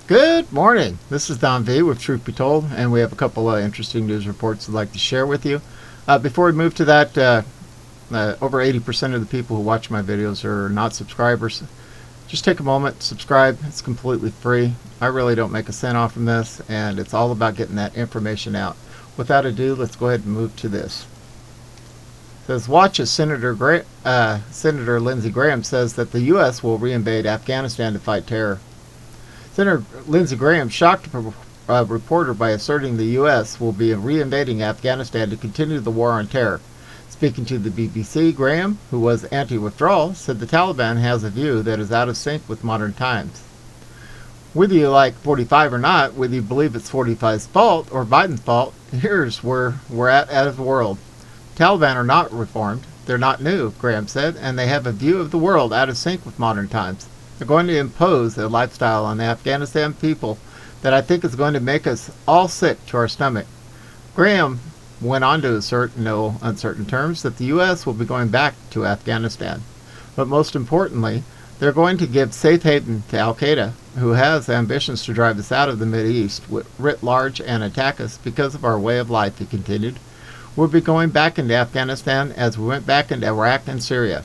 Good morning. This is Don V with Truth Be Told, and we have a couple of interesting news reports I'd like to share with you. Before we move to that, over 80% of the people who watch my videos are not subscribers. Just take a moment, subscribe. It's completely free. I really don't make a cent off from this, and it's all about getting that information out. Without ado, let's go ahead and move to this. It says, watch as Senator Lindsey Graham says that the U.S. will re-invade Afghanistan to fight terror. Senator Lindsey Graham shocked a reporter by asserting the U.S. will be re-invading Afghanistan to continue the war on terror. Speaking to the BBC, Graham, who was anti-withdrawal, said the Taliban has a view that is out of sync with modern times. Whether you like 45 or not, whether you believe it's 45's fault or Biden's fault, here's where we're at as a world. Taliban are not reformed, they're not new, Graham said, and they have a view of the world out of sync with modern times. They're going to impose a lifestyle on the Afghanistan people that I think is going to make us all sick to our stomach. Graham went on to assert in no uncertain terms that the U.S. will be going back to Afghanistan. But most importantly, they're going to give safe haven to Al-Qaeda, who has ambitions to drive us out of the Mideast writ large and attack us because of our way of life, he continued. We'll be going back into Afghanistan as we went back into Iraq and Syria.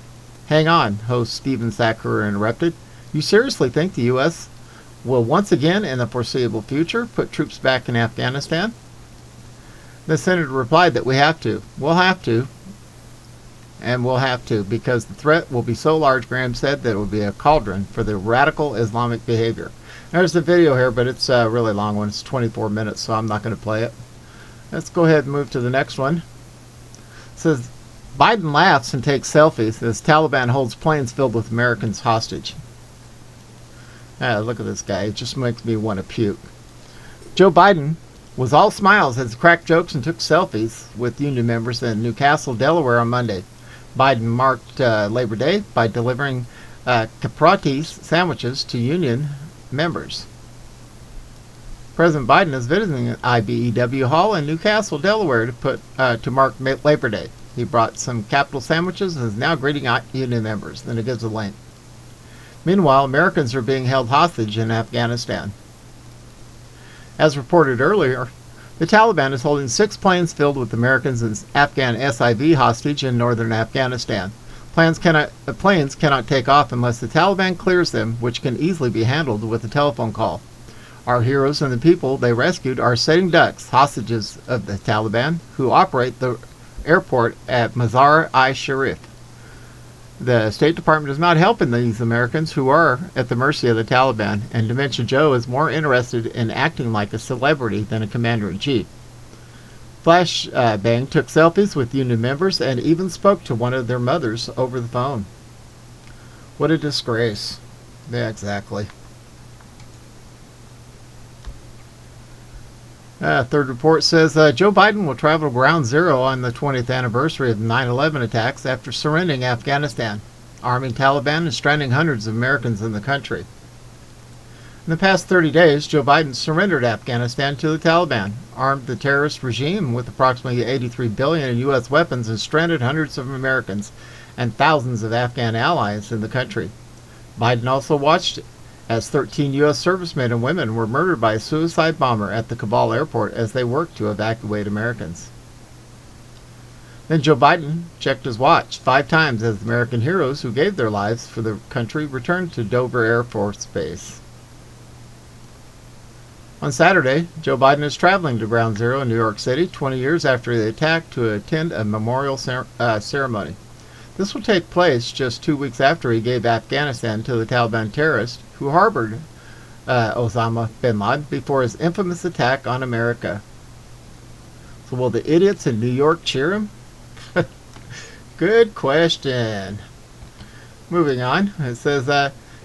Hang on, host Stephen Sacker interrupted. You seriously think the U.S. will once again, in the foreseeable future, put troops back in Afghanistan? The senator replied that we have to. We'll have to. And we'll have to, because the threat will be so large, Graham said, that it will be a cauldron for the radical Islamic behavior. There's the video here, but it's a really long one. It's 24 minutes, so I'm not going to play it. Let's go ahead and move to the next one. It says, Biden laughs and takes selfies as Taliban holds planes filled with Americans hostage. Look at this guy. It just makes me want to puke. Joe Biden was all smiles as he cracked jokes and took selfies with union members in Newcastle, Delaware on Monday. Biden marked Labor Day by delivering caprese sandwiches to union members. President Biden is visiting IBEW Hall in Newcastle, Delaware to mark Labor Day. He brought some Capitol sandwiches and is now greeting union members. Then it gives a link. Meanwhile, Americans are being held hostage in Afghanistan. As reported earlier, the Taliban is holding 6 planes filled with Americans and Afghan SIV hostage in northern Afghanistan. Planes cannot take off unless the Taliban clears them, which can easily be handled with a telephone call. Our heroes and the people they rescued are sitting ducks, hostages of the Taliban, who operate the airport at Mazar-i-Sharif. The State Department is not helping these Americans who are at the mercy of the Taliban, and Dementia Joe is more interested in acting like a celebrity than a commander-in-chief. Flashbang took selfies with union members and even spoke to one of their mothers over the phone. What a disgrace. Yeah, exactly. Third report says Joe Biden will travel to Ground Zero on the 20th anniversary of the 9/11 attacks after surrendering Afghanistan, arming Taliban and stranding hundreds of Americans in the country. In the past 30 days, Joe Biden surrendered Afghanistan to the Taliban, armed the terrorist regime with approximately $83 billion in U.S. weapons, and stranded hundreds of Americans and thousands of Afghan allies in the country. Biden also watched as 13 U.S. servicemen and women were murdered by a suicide bomber at the Kabul airport as they worked to evacuate Americans. Then Joe Biden checked his watch 5 times as American heroes who gave their lives for the country returned to Dover Air Force Base. On Saturday, Joe Biden is traveling to Ground Zero in New York City 20 years after the attack to attend a memorial ceremony. This will take place just 2 weeks after he gave Afghanistan to the Taliban terrorist who harbored Osama bin Laden before his infamous attack on America. So will the idiots in New York cheer him? Good question. Moving on, it says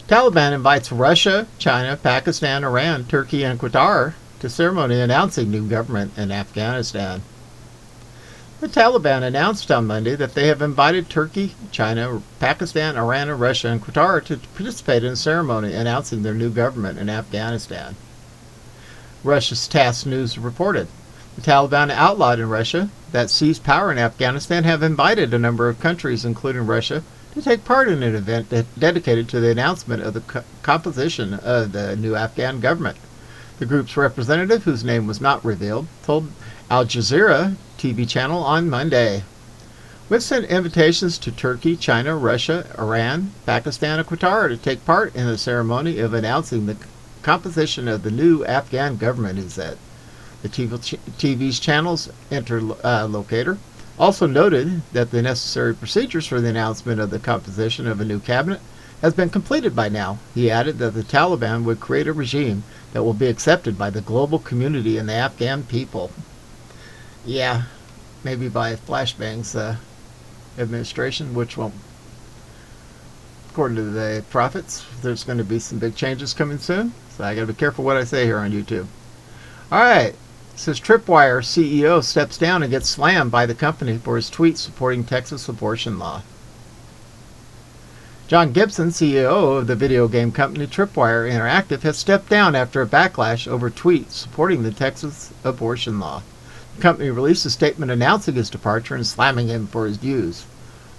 Taliban invites Russia, China, Pakistan, Iran, Turkey, and Qatar to ceremony announcing new government in Afghanistan. The Taliban announced on Monday that they have invited Turkey, China, Pakistan, Iran, and Russia and Qatar to participate in a ceremony announcing their new government in Afghanistan. Russia's TASS News reported. The Taliban outlawed in Russia that seized power in Afghanistan have invited a number of countries, including Russia, to take part in an event dedicated to the announcement of the composition of the new Afghan government. The group's representative, whose name was not revealed, told Al Jazeera TV channel on Monday. We've sent invitations to Turkey, China, Russia, Iran, Pakistan, and Qatar to take part in the ceremony of announcing the composition of the new Afghan government, he said. The TV's channel's interlocutor also noted that the necessary procedures for the announcement of the composition of a new cabinet has been completed by now. He added that the Taliban would create a regime that will be accepted by the global community and the Afghan people. Yeah, maybe by flashbangs administration, which won't. According to the prophets, there's going to be some big changes coming soon, so I got to be careful what I say here on YouTube. All right. It says Tripwire CEO steps down and gets slammed by the company for his tweet supporting Texas abortion law. John Gibson, CEO of the video game company Tripwire Interactive, has stepped down after a backlash over tweets supporting the Texas abortion law. The company released a statement announcing his departure and slamming him for his views.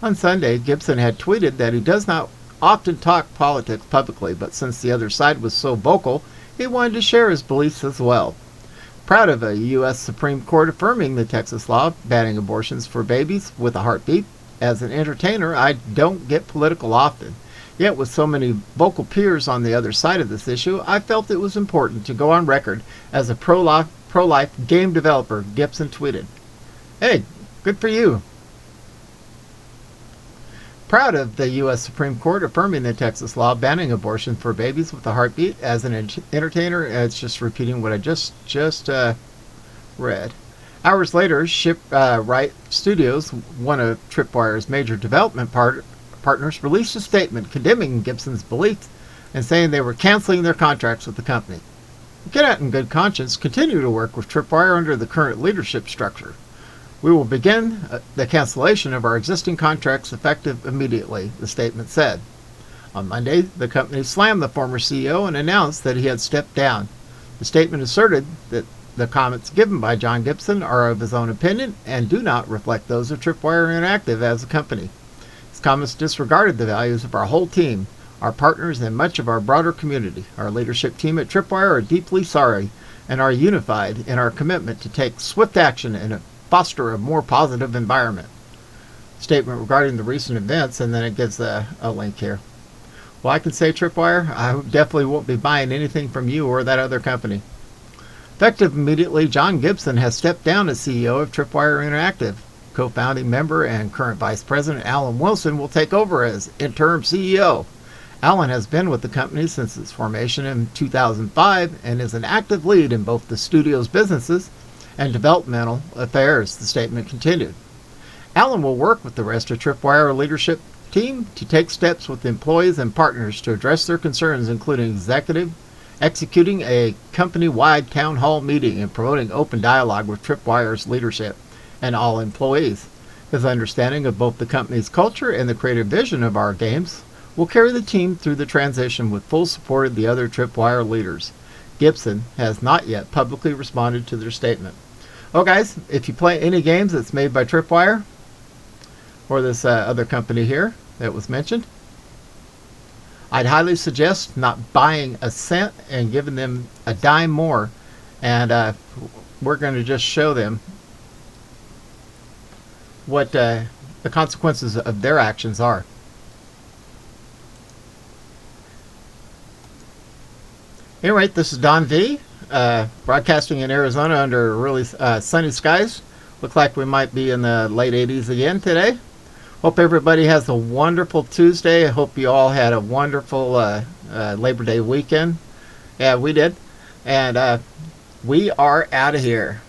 On Sunday, Gibson had tweeted that he does not often talk politics publicly, but since the other side was so vocal, he wanted to share his beliefs as well. Proud of a U.S. Supreme Court affirming the Texas law banning abortions for babies with a heartbeat, as an entertainer, I don't get political often. Yet with so many vocal peers on the other side of this issue, I felt it was important to go on record as a pro-life game developer, Gibson tweeted. Hey, good for you. Proud of the U.S. Supreme Court affirming the Texas law banning abortion for babies with a heartbeat. As an entertainer, it's just repeating what I just read. Hours later, Shipwright Studios, one of Tripwire's major development partners, released a statement condemning Gibson's beliefs and saying they were canceling their contracts with the company. We cannot in good conscience continue to work with Tripwire under the current leadership structure. We will begin the cancellation of our existing contracts effective immediately, the statement said. On Monday, the company slammed the former CEO and announced that he had stepped down. The statement asserted that the comments given by John Gibson are of his own opinion and do not reflect those of Tripwire Interactive as a company. His comments disregarded the values of our whole team, our partners, and much of our broader community. Our leadership team at Tripwire are deeply sorry and are unified in our commitment to take swift action and foster a more positive environment. Statement regarding the recent events, and then it gives a link here. Well, I can say, Tripwire, I definitely won't be buying anything from you or that other company. Effective immediately, John Gibson has stepped down as CEO of Tripwire Interactive. Co-founding member and current Vice President Alan Wilson will take over as interim CEO. Alan has been with the company since its formation in 2005 and is an active lead in both the studio's businesses and developmental affairs, the statement continued. Alan will work with the rest of Tripwire leadership team to take steps with employees and partners to address their concerns, including executing a company-wide town hall meeting and promoting open dialogue with Tripwire's leadership and all employees. His understanding of both the company's culture and the creative vision of our games will carry the team through the transition with full support of the other Tripwire leaders. Gibson has not yet publicly responded to their statement. Oh, guys, if you play any games that's made by Tripwire or this other company here that was mentioned, I'd highly suggest not buying a cent and giving them a dime more. And we're going to just show them what the consequences of their actions are. Anyway, this is Don V, broadcasting in Arizona under really sunny skies. Look like we might be in the late 80s again today. Hope everybody has a wonderful Tuesday. I hope you all had a wonderful Labor Day weekend. Yeah, we did. And we are out of here.